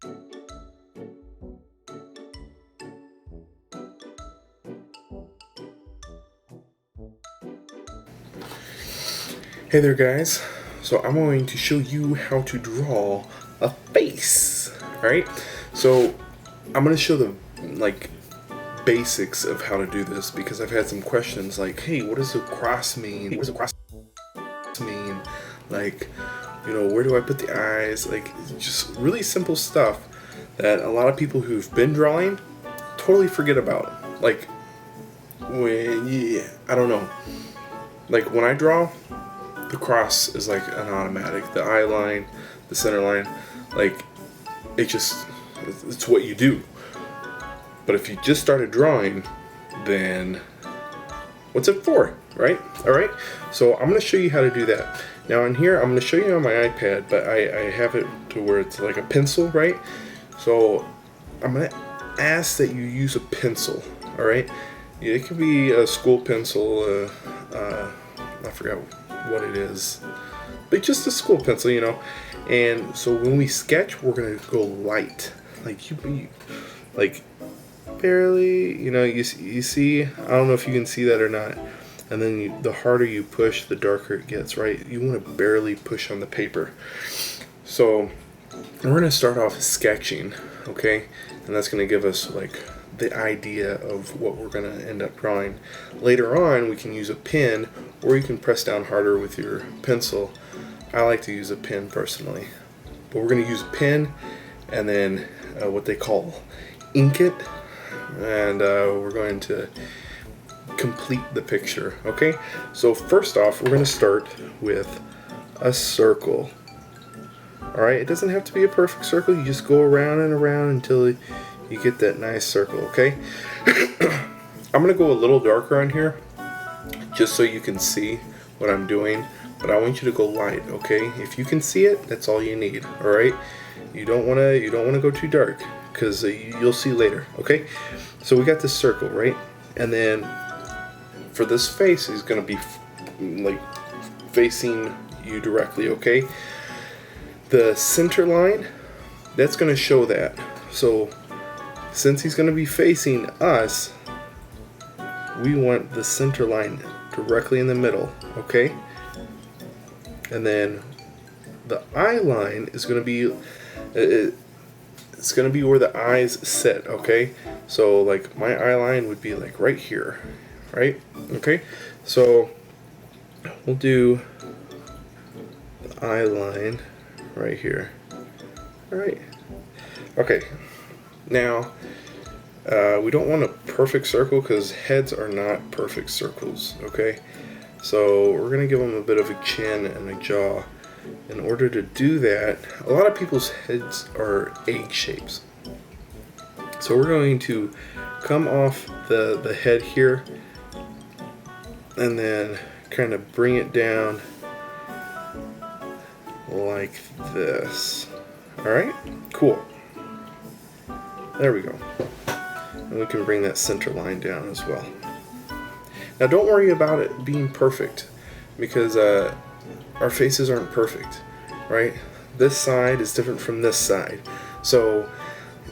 Hey there guys, so I'm going to show you how to draw a face, alright? So I'm going to show the basics of how to do this because I've had some questions like, hey, what does a cross mean? What does a cross mean? Like, where do I put the eyes? Like, just really simple stuff that a lot of people who've been drawing totally forget about. Like, I don't know. Like, when I draw, the cross is like an automatic. The eye line, the center line, like it's what you do. But if you just started drawing, then what's it for, right? All right. So I'm going to show you how to do that. Now in here, I'm going to show you on my iPad, but I have it to where it's like a pencil, right? So I'm going to ask that you use a pencil, all right? It could be a school pencil. I forgot what it is, but just a school pencil, and so when we sketch, we're gonna go light, like you like barely, you see, I don't know if you can see that or not, and then the harder you push, the darker it gets, right? You want to barely push on the paper. So we're gonna start off sketching, okay, and that's gonna give us like the idea of what we're going to end up drawing. Later on, we can use a pen, or you can press down harder with your pencil. I like to use a pen personally, but we're going to use a pen and then what they call ink it, and we're going to complete the picture. Okay, so first off, we're going to start with a circle. Alright, it doesn't have to be a perfect circle, you just go around and around until you get that nice circle, okay? I'm gonna go a little darker on here just so you can see what I'm doing, but I want you to go light, okay? If you can see it, that's all you need, all right? You don't want to go too dark because you'll see later, okay? So we got this circle, right? And then for this face, he's gonna be like facing you directly, okay? The center line, that's gonna show that. So since he's going to be facing us, we want the center line directly in the middle, okay? And then the eye line is going to be, it's going to be where the eyes sit, okay? So like my eye line would be like right here, right? Okay, so we'll do the eye line right here. All right, okay. Now, we don't want a perfect circle because heads are not perfect circles, okay? So we're going to give them a bit of a chin and a jaw. In order to do that, a lot of people's heads are egg shapes. So we're going to come off the head here and then kind of bring it down like this. Alright, cool. There we go. And we can bring that center line down as well. Now don't worry about it being perfect because our faces aren't perfect, right? This side is different from this side. So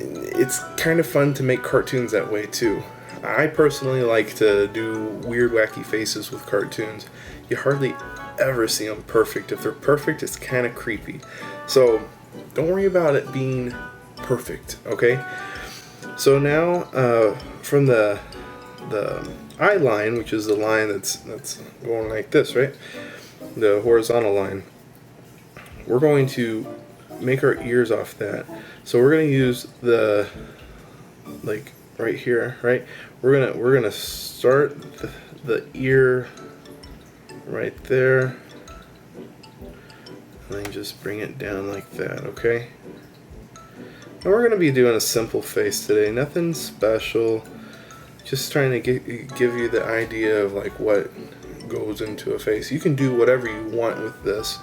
it's kind of fun to make cartoons that way too. I personally like to do weird wacky faces with cartoons. You hardly ever see them perfect. If they're perfect, it's kind of creepy. So don't worry about it being perfect, okay? So now from the eye line, which is the line that's going like this, right? The horizontal line. We're going to make our ears off that. So we're going to use the like right here, right? We're gonna start the ear right there, and then just bring it down like that, okay? And we're going to be doing a simple face today, nothing special, just trying to give you the idea of like what goes into a face. You can do whatever you want with this,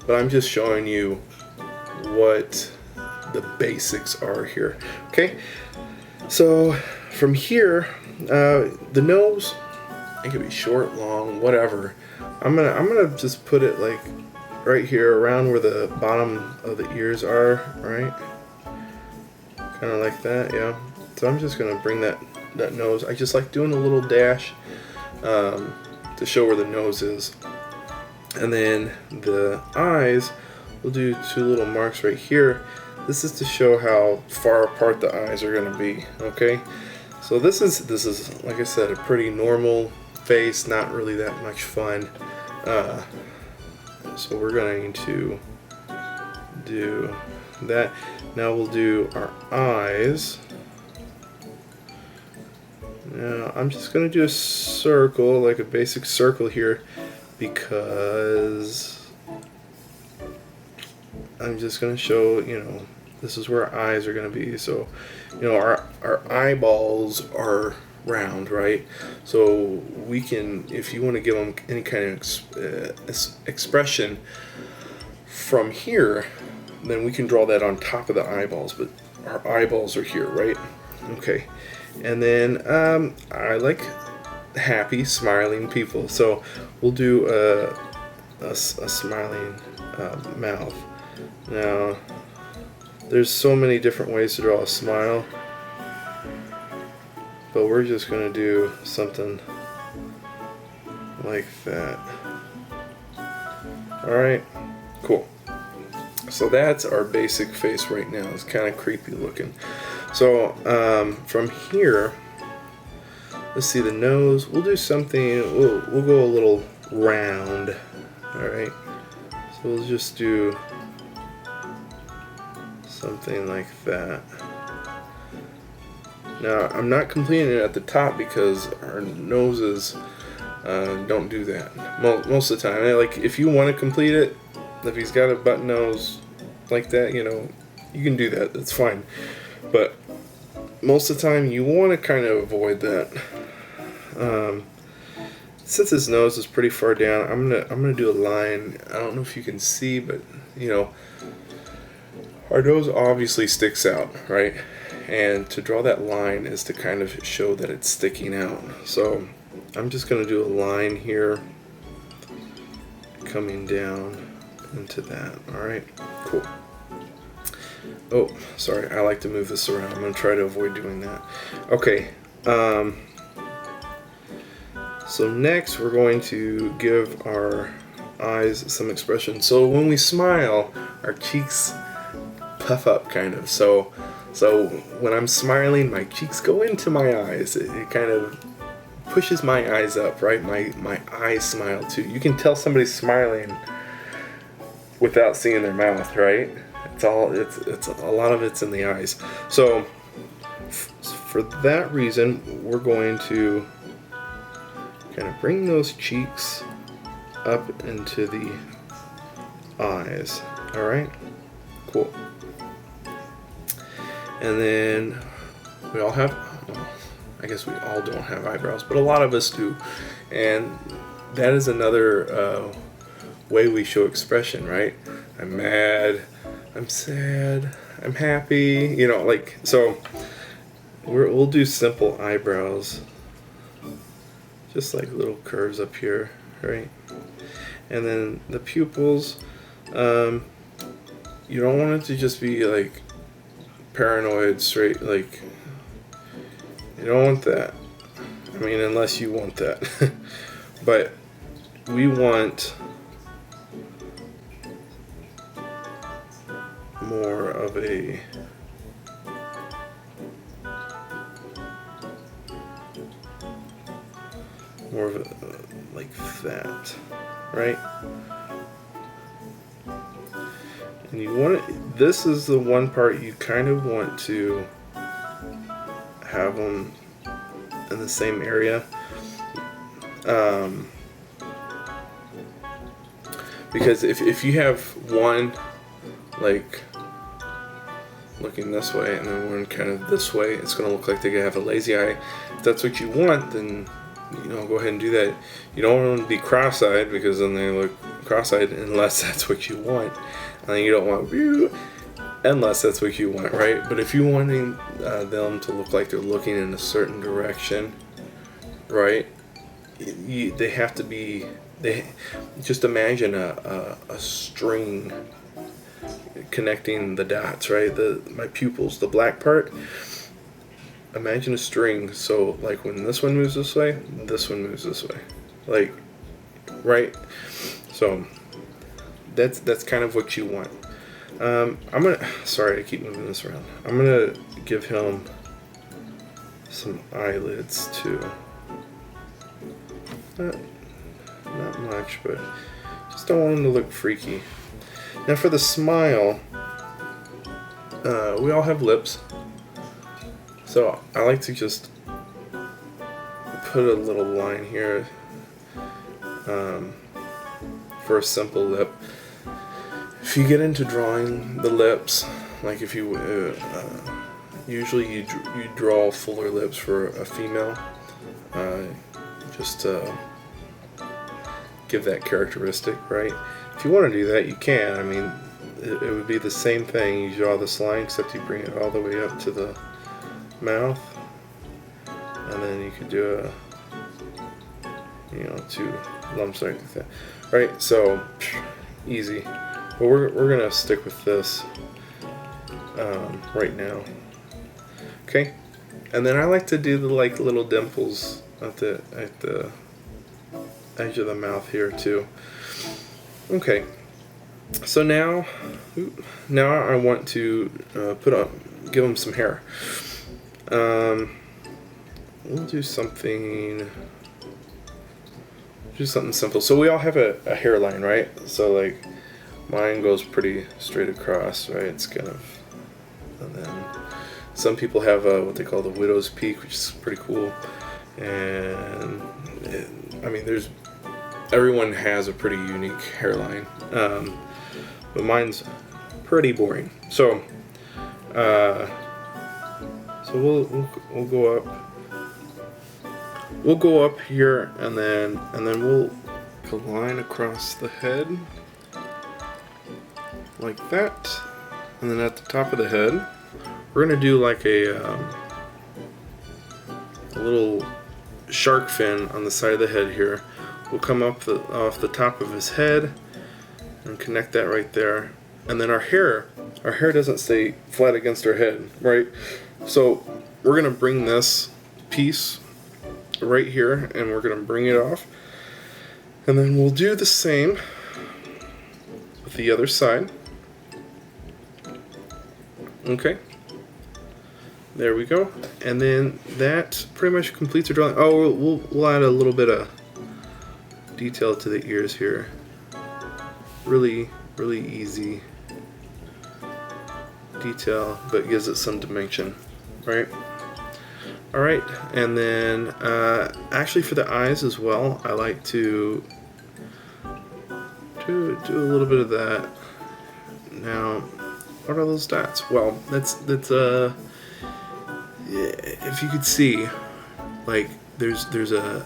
but I'm just showing you what the basics are here, okay? So from here, the nose, it could be short, long, whatever. I'm gonna just put it like right here around where the bottom of the ears are, right? kind of like that, yeah. So I'm just gonna bring that nose. I just like doing a little dash to show where the nose is, and then the eyes. We'll do 2 little marks right here. This is to show how far apart the eyes are gonna be. Okay, so this is like I said, a pretty normal face, not really that much fun. So we're going to do that. Now we'll do our eyes. Now I'm just going to do a circle, like a basic circle here, because I'm just going to show, this is where our eyes are going to be. So, our eyeballs are round, right? So we can, if you want to give them any kind of expression from here, then we can draw that on top of the eyeballs, but our eyeballs are here, right? Okay, and then I like happy, smiling people, so we'll do a smiling mouth. Now, there's so many different ways to draw a smile, but we're just going to do something like that. Alright, cool. So that's our basic face right now. It's kind of creepy looking. So from here, let's see the nose. We'll do something, we'll go a little round. Alright, so we'll just do something like that. Now, I'm not completing it at the top because our noses don't do that most of the time. Like, if you want to complete it, if he's got a button nose like that, you can do that. That's fine. But most of the time, you want to kind of avoid that. Since his nose is pretty far down, I'm gonna do a line. I don't know if you can see, but our nose obviously sticks out, right? And to draw that line is to kind of show that it's sticking out. So I'm just going to do a line here coming down into that. Alright, cool. Oh, sorry, I like to move this around. I'm going to try to avoid doing that. Okay, so next we're going to give our eyes some expression. So when we smile, our cheeks puff up kind of. So when I'm smiling, my cheeks go into my eyes. It kind of pushes my eyes up, right? My eyes smile too. You can tell somebody's smiling without seeing their mouth, right? It's a lot of it's in the eyes. So for that reason, we're going to kind of bring those cheeks up into the eyes. All right, cool. And then we all have, well, I guess we all don't have eyebrows, but a lot of us do. And that is another way we show expression, right? I'm mad, I'm sad, I'm happy, so we'll do simple eyebrows. Just like little curves up here, right? And then the pupils, you don't want it to just be like paranoid straight, like you don't want that. I mean, unless you want that. But we want more of a like that, right? And you want it, this is the one part you kind of want to have them in the same area, because if you have one like looking this way and then one kind of this way, it's going to look like they have a lazy eye. If that's what you want, then go ahead and do that. You don't want them to be cross-eyed, because then they look cross-eyed, unless that's what you want. And you don't want unless that's what you want, right? But if you're wanting them to look like they're looking in a certain direction, right? They have to be. Just imagine a string connecting the dots, right? My pupils, the black part. Imagine a string. So like when this one moves this way, this one moves this way, like, right? So that's kind of what you want. Sorry, I keep moving this around. I'm gonna give him some eyelids too. Not much, but just don't want him to look freaky. Now for the smile, we all have lips, so I like to just put a little line here for a simple lip. If you get into drawing the lips, like if you usually you draw fuller lips for a female, just to give that characteristic, right? If you want to do that, you can. I mean, it would be the same thing. You draw this line, except you bring it all the way up to the mouth, and then you could do two lumps like that. Right? So easy. But we're gonna stick with this right now. Okay. And then I like to do the little dimples at the edge of the mouth here too. Okay, so now I want to give him some hair. We'll do something simple. So we all have a hairline, right? So like mine goes pretty straight across, right? It's kind of, and then some people have what they call the widow's peak, which is pretty cool. And everyone has a pretty unique hairline, but mine's pretty boring. So we'll go up. We'll go up here, and then we'll put a line across the head like that, and then at the top of the head, we're gonna do like a little shark fin on the side of the head here. We'll come up off the top of his head and connect that right there. And then our hair doesn't stay flat against our head, right? So we're gonna bring this piece right here, and we're gonna bring it off. And then we'll do the same with the other side. Okay. There we go. And then that pretty much completes our drawing. Oh, we'll add a little bit of detail to the ears here. Really, really easy detail, but gives it some dimension, right? All right, and then actually for the eyes as well, I like to do a little bit of that. Now, what are those dots? Well, that's if you could see, like there's a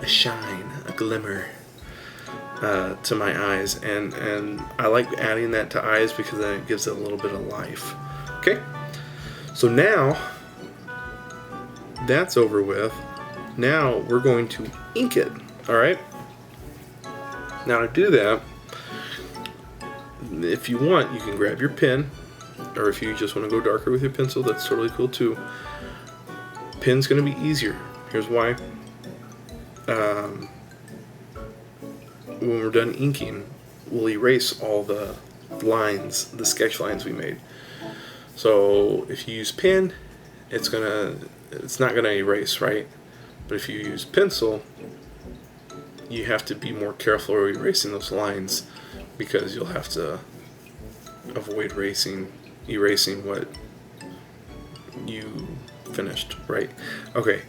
shine, a glimmer to my eyes, and I like adding that to eyes because then it gives it a little bit of life. Okay, so now that's over with. Now we're going to ink it. All right. Now to do that, if you want, you can grab your pen, or if you just want to go darker with your pencil, that's totally cool too. Pen's going to be easier. Here's why. When we're done inking, we'll erase all the lines, the sketch lines we made. So if you use pen, it's not gonna erase, right? But if you use pencil, you have to be more careful erasing those lines, because you'll have to avoid erasing what you finished, right? Okay,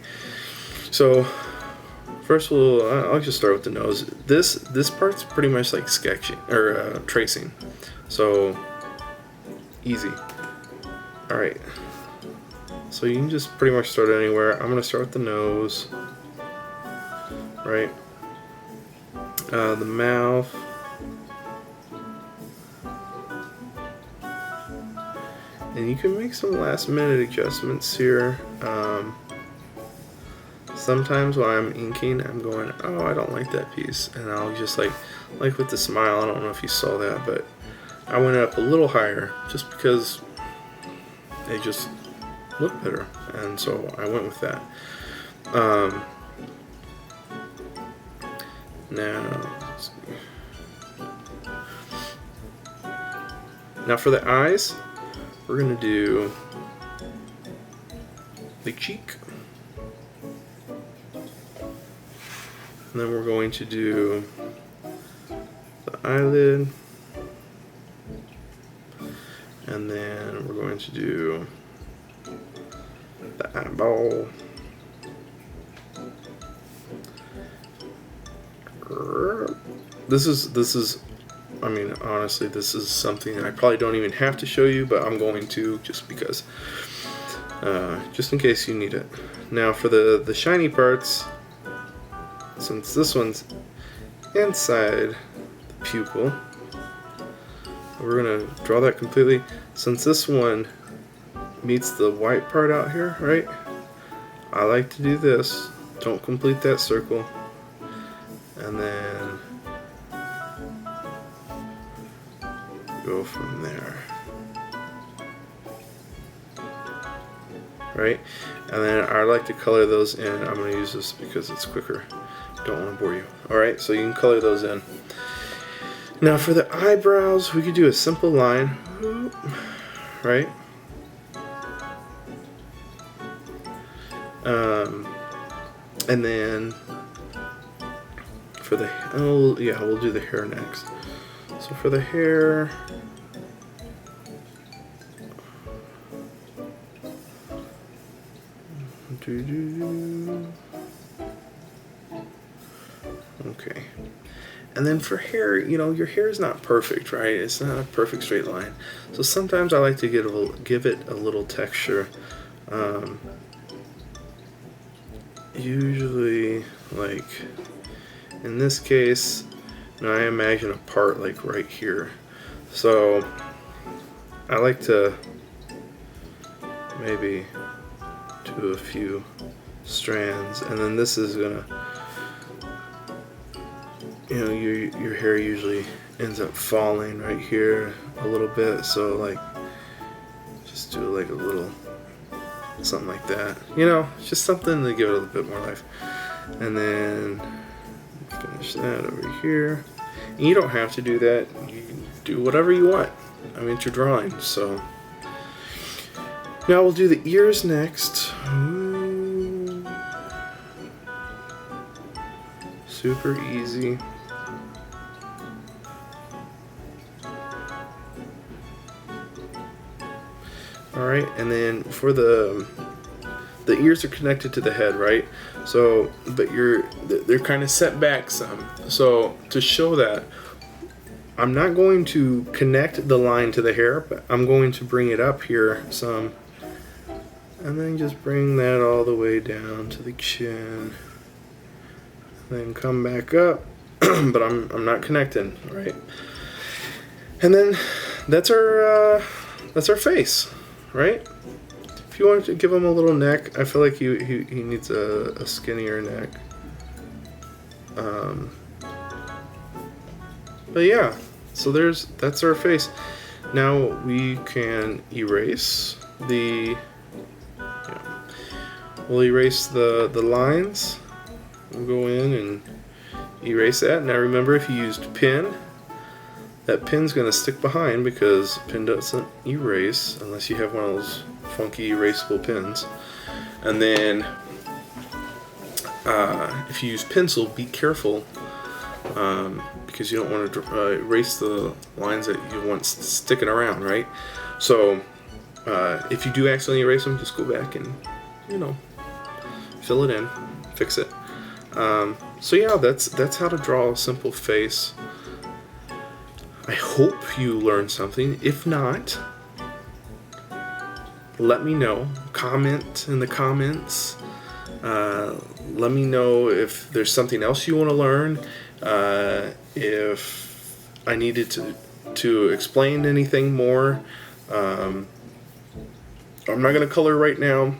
so first I'll just start with the nose. This part's pretty much like sketching or tracing, so easy. All right, so you can just pretty much start anywhere. I'm gonna start with the nose, right? The mouth. And you can make some last minute adjustments here. Sometimes while I'm inking, I'm going, oh, I don't like that piece. And I'll just like with the smile, I don't know if you saw that, but I went up a little higher just because they just look better, and so I went with that. Now for the eyes, we're gonna do the cheek, and then we're going to do the eyelid, and then we're going to do the eyeball. This is I mean, honestly, this is something I probably don't even have to show you, but I'm going to just because, just in case you need it. Now for the shiny parts, since this one's inside the pupil, we're gonna draw that completely. Since this one meets the white part out here, right? I like to do this. Don't complete that circle, and then go from there, right? And then I like to color those in. I'm going to use this because it's quicker. Don't want to bore you. Alright, so you can color those in. Now for the eyebrows, we could do a simple line, right? And then for the, oh yeah, we'll do the hair next. So for the hair, okay. And then for hair, you know, your hair is not perfect, right? It's not a perfect straight line. So sometimes I like to give it a little texture. Usually, like in this case, now I imagine a part like right here. So I like to maybe do a few strands, and then this is gonna, you know, your hair usually ends up falling right here a little bit, so like just do like a little something like that, you know, just something to give it a little bit more life. And then finish that over here. And you don't have to do that, you can do whatever you want. I mean, it's your drawing. So now we'll do the ears next. Ooh. Super easy. Alright, and then for the ears are connected to the head, right? So, but they're kind of set back some. So to show that, I'm not going to connect the line to the hair, but I'm going to bring it up here some, and then just bring that all the way down to the chin. Then come back up, but I'm not connecting, right? And then that's our face, right? If you want to give him a little neck, I feel like he needs a skinnier neck. But yeah, so that's our face. Now we can erase we'll erase the lines. We'll go in and erase that. Now remember, if you used pin, that pin's going to stick behind because pin doesn't erase unless you have one of those funky erasable pins. And then if you use pencil, be careful because you don't want to erase the lines that you want sticking around, right? So if you do accidentally erase them, just go back and, you know, fill it in, fix it. So yeah, that's how to draw a simple face. I hope you learned something. If not, let me know. Comment in the comments. Let me know if there's something else you want to learn. If I needed to explain anything more. I'm not going to color right now.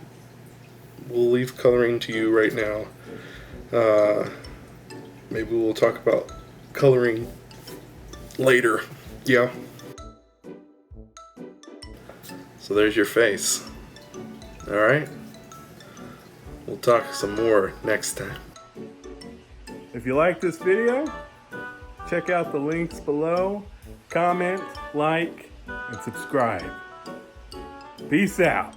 We'll leave coloring to you right now. Maybe we'll talk about coloring later. Yeah. So there's your face. Alright? We'll talk some more next time. If you like this video, check out the links below, comment, like, and subscribe. Peace out.